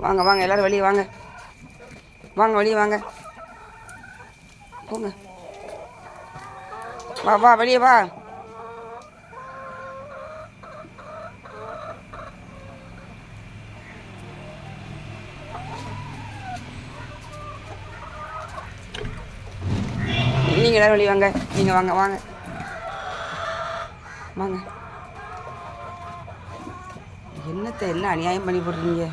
வாங்க வாங்க எல்லோரும் வெளியே வாங்க, வாங்க வெளியே வாங்க, போங்க, வா வா வெளியே வா. நீங்கள் எல்லோரும் வெளியே வாங்க, நீங்கள் வாங்க வாங்க வாங்க. என்னத்தை எல்லாம் அநியாயம் பண்ணி போடுறீங்க.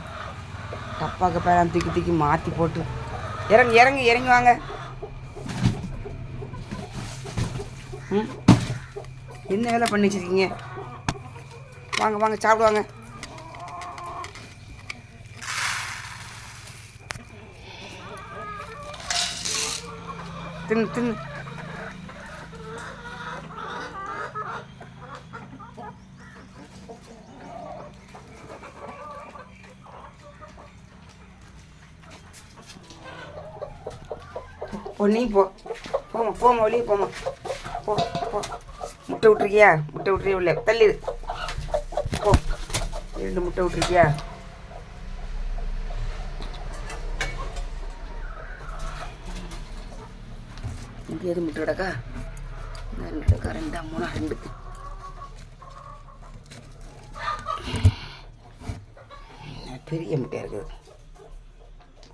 டப்பா கப்பெல்லாம் தூக்கி தூக்கி மாற்றி போட்டு இறங்கி இறங்கி இறங்கி வாங்க. ம், என்ன வேலை பண்ணி வச்சுருக்கீங்க? வாங்க வாங்க சாப்பிடுவாங்க. தின்னு தின்னு. நீ போ, போமா போமா வெளியே போமா, போ போ. முட்டை விட்ருக்கியா? முட்டை விட்றியா? இல்லை தள்ளிடு, போ. 2 முட்டை விட்ருக்கியா? இங்கே எது முட்டை கிடக்கா? 2 கிடக்கா, 2 3 2. பெரிய முட்டையாக இருக்குது.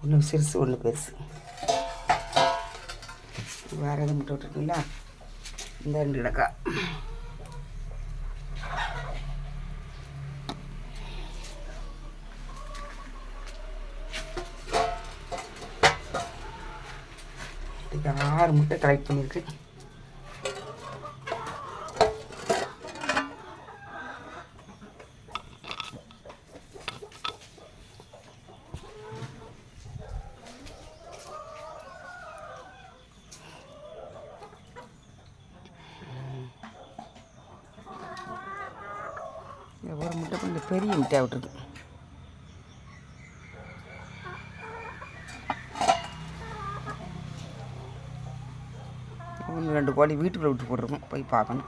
ஒன்று சிறுசு ஒன்று பெருசு. வேறு எதுவும் முட்டை விட்டுருக்கீங்களா? இந்த 2 கிடக்கா. இதுக்கு 6 முட்டை கலெக்ட் பண்ணியிருக்கு. ஒரு முட்டை கொஞ்சம் பெரிய முட்டையாக விட்டுருக்கு. ஒன்று 2 கோழி வீட்டுக்குள்ளே விட்டு போட்டிருக்கோம், போய் பார்க்கணும்.